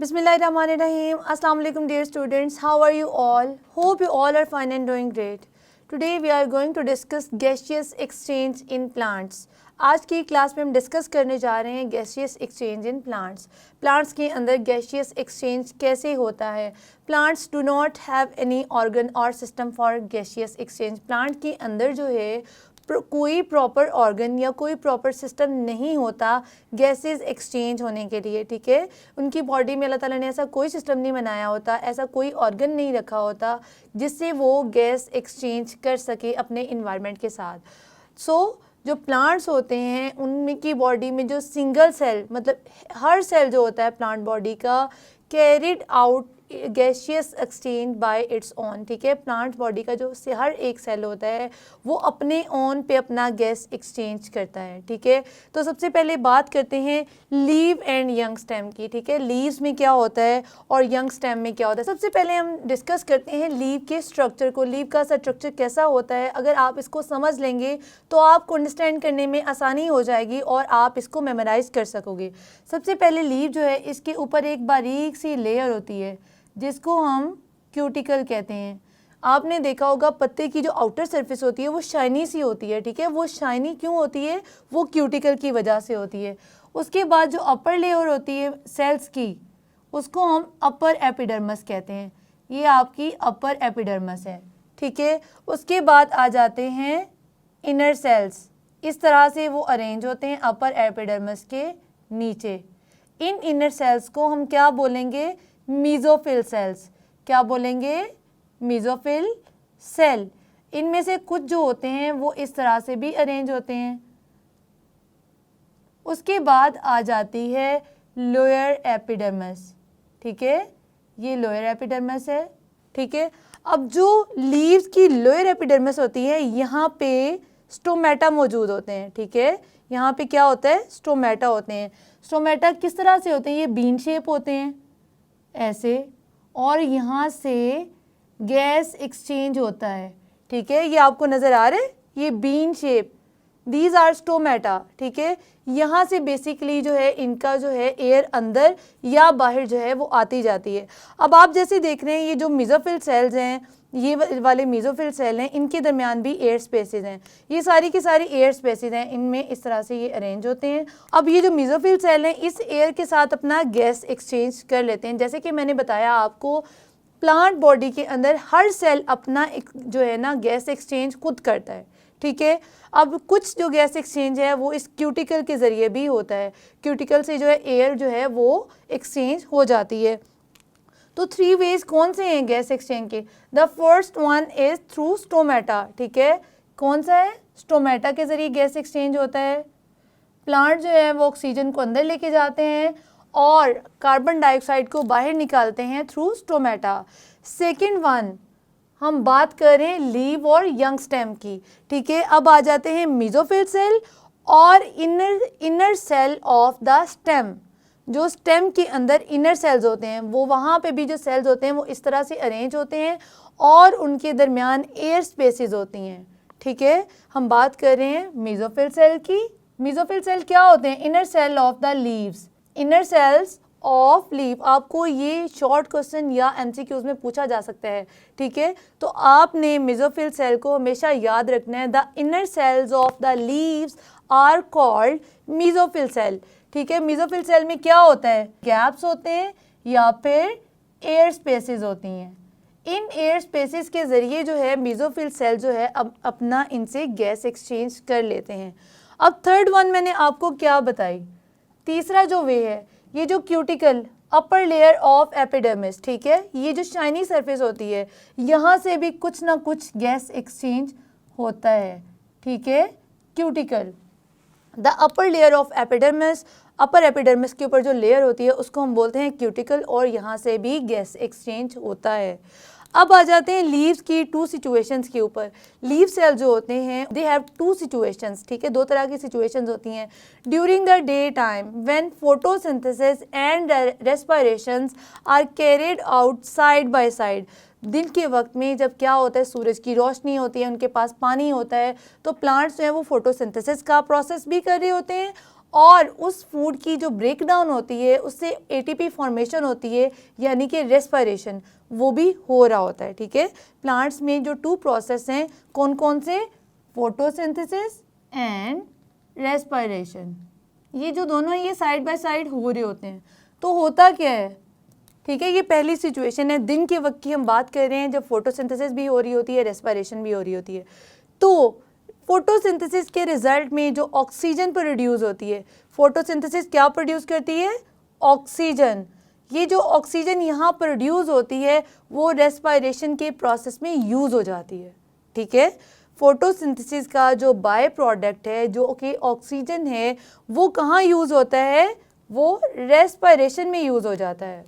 Bismillahirrahmanirrahim. Assalamu alaikum dear students. How are you all? Hope you all are fine and doing great. Today we are going to discuss gaseous exchange in plants. आज की class में हम discuss करने जा रहे हैं gaseous exchange in plants. Plants के अंदर गैसियस एक्सचेंज कैसे होता है। Plants do not have any organ और system for gaseous exchange. Plant के अंदर जो है कोई प्रॉपर ऑर्गन या कोई प्रॉपर सिस्टम नहीं होता गैसेस एक्सचेंज होने के लिए, ठीक है। उनकी बॉडी में अल्लाह ताला ने ऐसा कोई सिस्टम नहीं बनाया होता, ऐसा कोई ऑर्गन नहीं रखा होता जिससे वो गैस एक्सचेंज कर सके अपने इन्वायरमेंट के साथ। जो प्लांट्स होते हैं उनकी बॉडी में जो सिंगल सेल, मतलब हर सेल जो होता है प्लांट बॉडी का, carried out gaseous exchange bye its own, ठीक है। प्लांट बॉडी का जो हर एक सेल होता है वो अपने ओन पे अपना गैस एक्सचेंज करता है, ठीक है। तो सबसे पहले बात करते हैं लीव एंड यंग स्टेम की, ठीक है। लीव्स में क्या होता है और यंग स्टेम में क्या होता है। सबसे पहले हम डिस्कस करते हैं लीव के स्ट्रक्चर को। लीव का स्ट्रक्चर कैसा होता है, अगर आप इसको समझ लेंगे तो आपको अंडरस्टैंड करने में आसानी हो जाएगी और आप इसको मेमोराइज कर सकोगे। सबसे पहले लीव जो है इसके ऊपर एक बारीक सी लेयर होती है जिसको हम क्यूटिकल कहते हैं। आपने देखा होगा पत्ते की जो आउटर सरफेस होती है वो शाइनी सी होती है, ठीक है। वो शाइनी क्यों होती है, वो क्यूटिकल की वजह से होती है। उसके बाद जो अपर लेयर होती है सेल्स की, उसको हम अपर एपिडर्मस कहते हैं। ये आपकी अपर एपिडर्मस है, ठीक है। उसके बाद आ जाते हैं इनर सेल्स। इस तरह से वो अरेंज होते हैं अपर एपिडर्मस के नीचे। इन इनर सेल्स को हम क्या बोलेंगे, मीज़ोफिल सेल्स। क्या बोलेंगे, मीज़ोफिल सेल। इनमें से कुछ जो होते हैं वो इस तरह से भी अरेंज होते हैं। उसके बाद आ जाती है लोअर एपिडर्मस, ठीक है। ये लोअर एपिडर्मस है, ठीक है। अब जो लीव्स की लोअर एपिडर्मस होती है यहाँ पे स्टोमेटा मौजूद होते हैं, ठीक है। यहाँ पे क्या होता है, स्टोमेटा होते हैं। स्टोमेटा किस तरह से होते हैं, ये बीन शेप होते हैं ऐसे, और यहाँ से गैस एक्सचेंज होता है, ठीक है। ये आपको नज़र आ रहा है, ये bean shape, these are stomata, ठीक है। यहाँ से बेसिकली जो है इनका जो है एयर अंदर या बाहर जो है वो आती जाती है। अब आप जैसे देख रहे हैं ये जो मीज़ोफिल सेल्स हैं, ये वाले मीज़ोफिल सेल हैं, इनके दरमियान भी एयर स्पेसेस हैं। ये सारी की सारी एयर स्पेसेस हैं, इनमें इस तरह से ये अरेंज होते हैं। अब ये जो मीज़ोफिल सेल हैं इस एयर के साथ अपना गैस एक्सचेंज कर लेते हैं। जैसे कि मैंने बताया आपको, प्लांट बॉडी के अंदर हर सेल अपना जो है ना गैस एक्सचेंज खुद करता है, ठीक है। अब कुछ जो गैस एक्सचेंज है वो इस क्यूटिकल के ज़रिए भी होता है। क्यूटिकल से जो है एयर जो है वो एक्सचेंज हो जाती है। तो 3 वेज कौन से हैं गैस एक्सचेंज के। The first one is through stomata, ठीक है। कौन सा है, स्टोमेटा के ज़रिए गैस एक्सचेंज होता है। प्लांट जो है वो ऑक्सीजन को अंदर लेके जाते हैं और कार्बन डाइऑक्साइड को बाहर निकालते हैं थ्रू स्टोमेटा। सेकेंड वन हम बात कर रहे हैं लीव और यंग स्टेम की, ठीक है। अब आ जाते हैं मीज़ोफिल सेल और inner cell of the stem. जो स्टेम के अंदर इनर सेल्स होते हैं वो वहाँ पे भी जो सेल्स होते हैं वो इस तरह से अरेंज होते हैं और उनके दरमियान एयर स्पेसेस होती हैं, ठीक है। हम बात कर रहे हैं मीज़ोफिल सेल की। मीज़ोफिल सेल क्या होते हैं, inner cell of the leaves, inner cells of leave. आपको ये शॉर्ट क्वेश्चन या एमसीक्यूज में पूछा जा सकता है, ठीक है। तो आपने मीज़ोफिल सेल को हमेशा याद रखना है। The inner cells of the leaves are called mesophyll cell, ठीक है। मीज़ोफिल सेल में क्या होता है, गैप्स होते हैं या फिर एयर स्पेसेस होती हैं। इन एयर स्पेसेस के ज़रिए जो है मीज़ोफिल सेल जो है अब अपना इनसे गैस एक्सचेंज कर लेते हैं। अब थर्ड वन मैंने आपको क्या बताई, तीसरा जो वे है, ये जो cuticle upper layer of epidermis, ठीक है। ये जो शाइनी सरफेस होती है यहाँ से भी कुछ ना कुछ गैस एक्सचेंज होता है, ठीक है। Cuticle, the upper layer of epidermis, upper epidermis के ऊपर जो लेयर होती है उसको हम बोलते हैं क्यूटिकल, और यहाँ से भी गैस एक्सचेंज होता है। अब आ जाते हैं लीव्स की 2 सिचुएशंस के ऊपर। लीव सेल जो होते हैं दे हैव 2 सिचुएशंस, ठीक है। 2 तरह की सिचुएशंस होती हैं। During the day time when photosynthesis and respirations are carried out side by side. दिन के वक्त में जब क्या होता है, सूरज की रोशनी होती है, उनके पास पानी होता है, तो प्लांट्स जो है वो फोटोसिंथेसिस का प्रोसेस भी कर रहे होते हैं और उस फूड की जो ब्रेक डाउन होती है उससे एटीपी फॉर्मेशन होती है, यानी कि रेस्पिरेशन वो भी हो रहा होता है। ठीक है, प्लांट्स में जो 2 प्रोसेस हैं कौन कौन से, फोटोसिंथेसिस एंड रेस्पिरेशन, ये जो दोनों ये साइड बाय साइड हो रहे होते हैं। तो होता क्या है, ठीक है, ये पहली सिचुएशन है, दिन के वक्त की हम बात कर रहे हैं जब फोटोसिंथेसिस भी हो रही होती है, रेस्पिरेशन भी हो रही होती है। तो फोटोसिंथेसिस के रिजल्ट में जो ऑक्सीजन प्रोड्यूस होती है, फोटोसिंथेसिस क्या प्रोड्यूस करती है, ऑक्सीजन। ये जो ऑक्सीजन यहाँ प्रोड्यूस होती है वो रेस्पिरेशन के प्रोसेस में यूज हो जाती है। ठीक है, फोटोसिंथेसिस का जो बाय प्रोडक्ट है जो कि ऑक्सीजन है वो कहाँ यूज होता है, वो रेस्पिरेशन में यूज हो जाता है।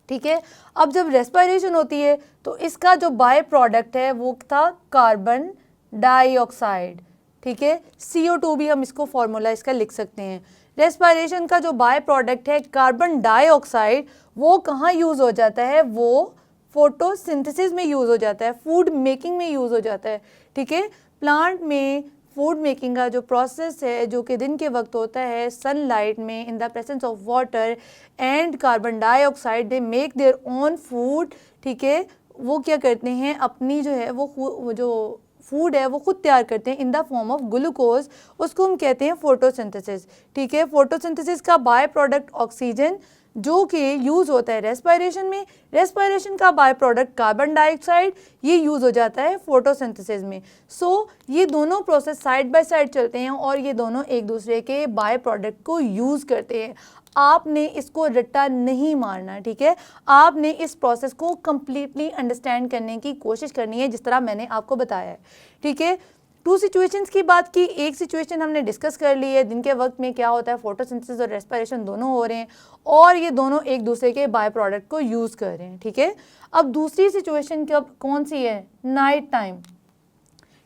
ठीक है, अब जब रेस्पिरेशन होती है तो इसका जो बाय प्रोडक्ट है वो था कार्बन डाइऑक्साइड। ठीक है, CO2 भी हम इसको फॉर्मूला इसका लिख सकते हैं। रेस्पिरेशन का जो बाय प्रोडक्ट है कार्बन डाइऑक्साइड, वो कहाँ यूज़ हो जाता है, वो फोटोसिंथेसिस में यूज़ हो जाता है, फूड मेकिंग में यूज़ हो जाता है। ठीक है, प्लांट में फूड मेकिंग का जो प्रोसेस है जो कि दिन के वक्त होता है सनलाइट में in the presence of water and carbon dioxide, they make their own food. ठीक है, वो क्या करते हैं, अपनी जो है वो जो फूड है वो खुद तैयार करते हैं in the form of glucose, उसको हम कहते हैं फोटोसिंथेसिस। ठीक है, फोटोसिंथेसिस का बाय प्रोडक्ट ऑक्सीजन जो कि यूज़ होता है रेस्पिरेशन में, रेस्पिरेशन का बाय प्रोडक्ट कार्बन डाइऑक्साइड, ये यूज़ हो जाता है फोटोसिंथेसिस में। सो ये दोनों प्रोसेस साइड बाय साइड चलते हैं और ये दोनों एक दूसरे के बाय प्रोडक्ट को यूज़ करते हैं। आपने इसको रट्टा नहीं मारना। ठीक है, आपने इस प्रोसेस को कम्प्लीटली अंडरस्टैंड करने की कोशिश करनी है जिस तरह मैंने आपको बताया है। ठीक है, 2 सिचुएशंस की बात की, एक सिचुएशन हमने डिस्कस कर ली है, दिन के वक्त में क्या होता है फोटोसिंथेसिस और रेस्पिरेशन दोनों हो रहे हैं और ये दोनों एक दूसरे के बाय प्रोडक्ट को यूज़ कर रहे हैं। ठीक है, अब दूसरी सिचुएशन कब कौन सी है, नाइट टाइम।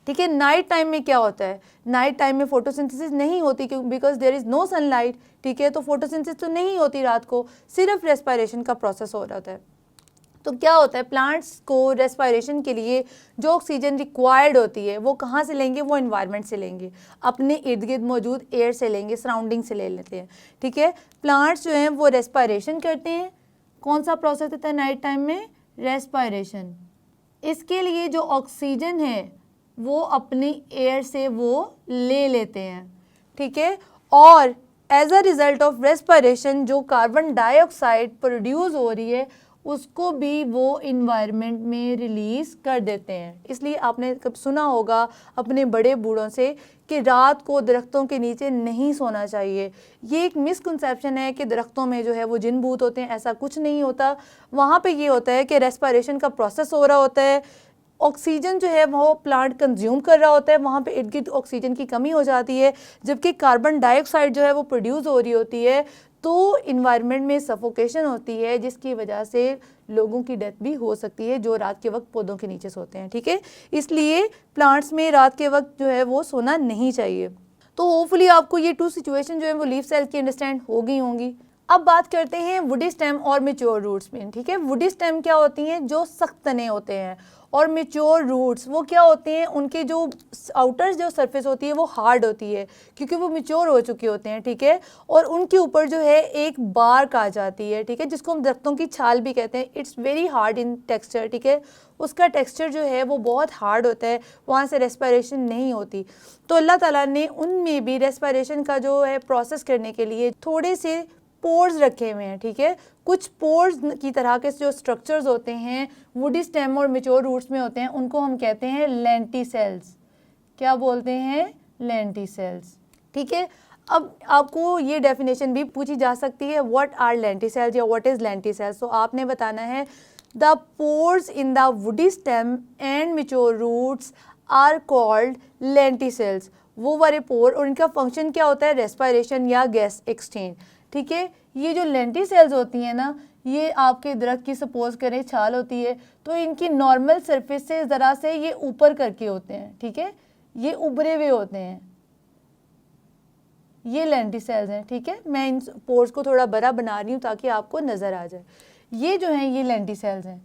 ठीक है, नाइट टाइम में क्या होता है, नाइट टाइम में फोटोसिंथेसिस नहीं होती क्यों, because there is no sunlight. ठीक है, तो फोटोसिंथेसिस तो नहीं होती रात को, सिर्फ रेस्पिरेशन का प्रोसेस हो रहा है। तो क्या होता है, प्लांट्स को रेस्पिरेशन के लिए जो ऑक्सीजन रिक्वायर्ड होती है वो कहाँ से लेंगे, वो एनवायरनमेंट से लेंगे, अपने इर्द गिर्द मौजूद एयर से लेंगे, सराउंडिंग से ले लेते हैं। ठीक है, प्लांट्स जो हैं वो रेस्पिरेशन करते हैं। कौन सा प्रोसेस होता है नाइट टाइम में, रेस्पिरेशन। इसके लिए जो ऑक्सीजन है वो अपनी एयर से वो ले लेते हैं। ठीक है, और as a result of respiration जो कार्बन डाइऑक्साइड प्रोड्यूस हो रही है उसको भी वो इन्वायरमेंट में रिलीज़ कर देते हैं। इसलिए आपने कब सुना होगा अपने बड़े बूढ़ों से कि रात को दरख्तों के नीचे नहीं सोना चाहिए। ये एक मिसकंसेप्शन है कि दरख्तों में जो है वो जिन भूत होते हैं, ऐसा कुछ नहीं होता। वहाँ पे ये होता है कि रेस्पिरेशन का प्रोसेस हो रहा होता है, ऑक्सीजन जो है वो प्लांट कंज्यूम कर रहा होता है, वहाँ पे इर्द गिर्द ऑक्सीजन की कमी हो जाती है, जबकि कार्बन डाइऑक्साइड जो है वो प्रोड्यूस हो रही होती है, तो इन्वायरमेंट में सफोकेशन होती है जिसकी वजह से लोगों की डेथ भी हो सकती है जो रात के वक्त पौधों के नीचे सोते हैं। ठीक है, इसलिए प्लांट्स में रात के वक्त जो है वो सोना नहीं चाहिए। तो होपफुली आपको ये 2 सिचुएशन जो है वो लीफ सेल की अंडरस्टैंड हो गई होंगी। अब बात करते हैं वुडी स्टेम और मैच्योर रूट्स में। ठीक है, वुडी स्टेम क्या होती हैं, जो सख्त तने होते हैं, और मैच्योर रूट्स वो क्या होते हैं, उनके जो आउटर जो सरफेस होती है वो हार्ड होती है क्योंकि वो मैच्योर हो चुके होते हैं। ठीक है, और उनके ऊपर जो है एक बार्क आ जाती है। ठीक है, जिसको हम दरख्तों की छाल भी कहते हैं। It's very hard in texture. ठीक है, उसका टेक्सचर जो है वो बहुत हार्ड होता है, वहाँ से रेस्पिरेशन नहीं होती। तो अल्लाह ताला ने उनमें भी रेस्पिरेशन का जो है प्रोसेस करने के लिए थोड़े से पोर्स रखे हुए हैं। ठीक है, कुछ पोर्स की तरह के जो स्ट्रक्चर्स होते हैं वुडी स्टेम और मैच्योर रूट्स में होते हैं, उनको हम कहते हैं लेंटिसेल्स। क्या बोलते हैं, लेंटिसेल्स। ठीक है, अब आपको ये डेफिनेशन भी पूछी जा सकती है, व्हाट आर लेंटिसेल्स या व्हाट इज लेंटिसेल्स। तो आपने बताना है the pores in the woody stem and mature roots are called lenticels. वो वाले पोर और इनका फंक्शन क्या होता है, रेस्पिरेशन या गैस एक्सचेंज। ठीक है, ये जो लेंटिसेल्स होती हैं ना, ये आपके दरख्त की सपोज करें छाल होती है तो इनकी नॉर्मल सरफेस से ज़रा से ये ऊपर करके होते हैं। ठीक है, ये उभरे हुए होते हैं, ये लेंटिसेल्स हैं। ठीक है, मैं इन पोर्स को थोड़ा बड़ा बना रही हूँ ताकि आपको नज़र आ जाए। ये जो हैं ये लेंटिसेल्स हैं।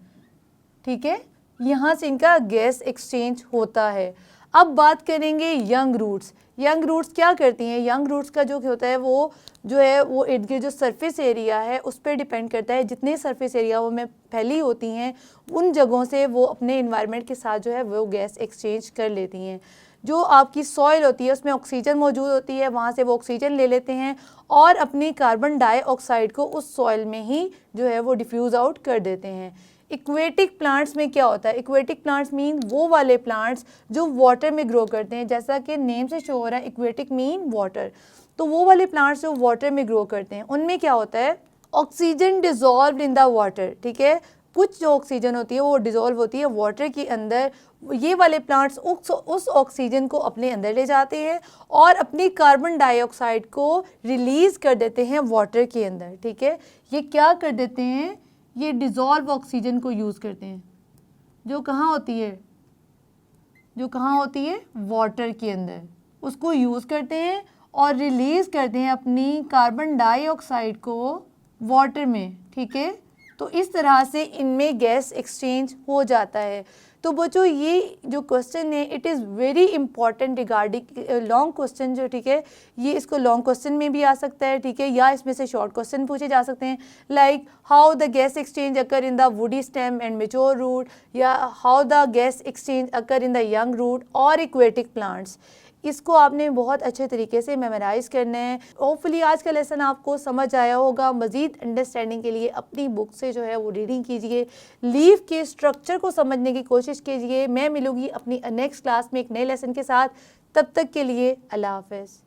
ठीक है, यहाँ से इनका गैस एक्सचेंज होता है। अब बात करेंगे यंग रूट्स। यंग रूट्स क्या करती हैं? यंग रूट्स का जो होता है वो जो है वो इर्द गिर्द जो सरफेस एरिया है उस पर डिपेंड करता है। जितने सरफेस एरिया वो में फैली होती हैं उन जगहों से वो अपने इन्वायरमेंट के साथ जो है वो गैस एक्सचेंज कर लेती हैं। जो आपकी सॉइल होती है उसमें ऑक्सीजन मौजूद होती है, वहाँ से वो ऑक्सीजन ले लेते हैं और अपनी कार्बन डाइऑक्साइड को उस सॉइल में ही जो है वो डिफ्यूज़ आउट कर देते हैं। इक्वेटिक प्लांट्स में क्या होता है? इक्वेटिक प्लांट्स मीन वो वाले प्लांट्स जो वाटर में ग्रो करते हैं, जैसा कि नेम से शो हो रहा है इक्वेटिक मीन वाटर। तो वो वाले प्लांट्स जो वाटर में ग्रो करते हैं उनमें क्या होता है? Oxygen dissolve in the water, ठीक है। कुछ जो ऑक्सीजन होती है वो डिजॉल्व होती है वाटर के अंदर। ये वाले प्लांट्स उस ऑक्सीजन को अपने अंदर ले जाते हैं और अपनी कार्बन डाइऑक्साइड को रिलीज़ कर देते हैं वाटर के अंदर, ठीक है। ये क्या कर देते हैं? ये डिज़ोल्व ऑक्सीजन को यूज़ करते हैं जो कहाँ होती है? जो कहाँ होती है? वाटर के अंदर। उसको यूज़ करते हैं और रिलीज़ करते हैं अपनी कार्बन डाइऑक्साइड को वाटर में, ठीक है। तो इस तरह से इनमें गैस एक्सचेंज हो जाता है। तो बच्चों ये जो क्वेश्चन है it is very important regarding long question जो, ठीक है, ये इसको लॉन्ग क्वेश्चन में भी आ सकता है, ठीक है, या इसमें से शॉर्ट क्वेश्चन पूछे जा सकते हैं। Like how the gas exchange occur in the woody stem and mature root, या how the gas exchange occur in the young root और इक्वेटिक प्लांट्स। इसको आपने बहुत अच्छे तरीके से मेमोराइज़ करना है। होपफुली आज का लेसन आपको समझ आया होगा। मज़ीद अंडरस्टैंडिंग के लिए अपनी बुक से जो है वो रीडिंग कीजिए, लीफ के स्ट्रक्चर को समझने की कोशिश कीजिए। मैं मिलूँगी अपनी नेक्स्ट क्लास में एक नए लेसन के साथ। तब तक के लिए अल्लाह हाफ़िज़।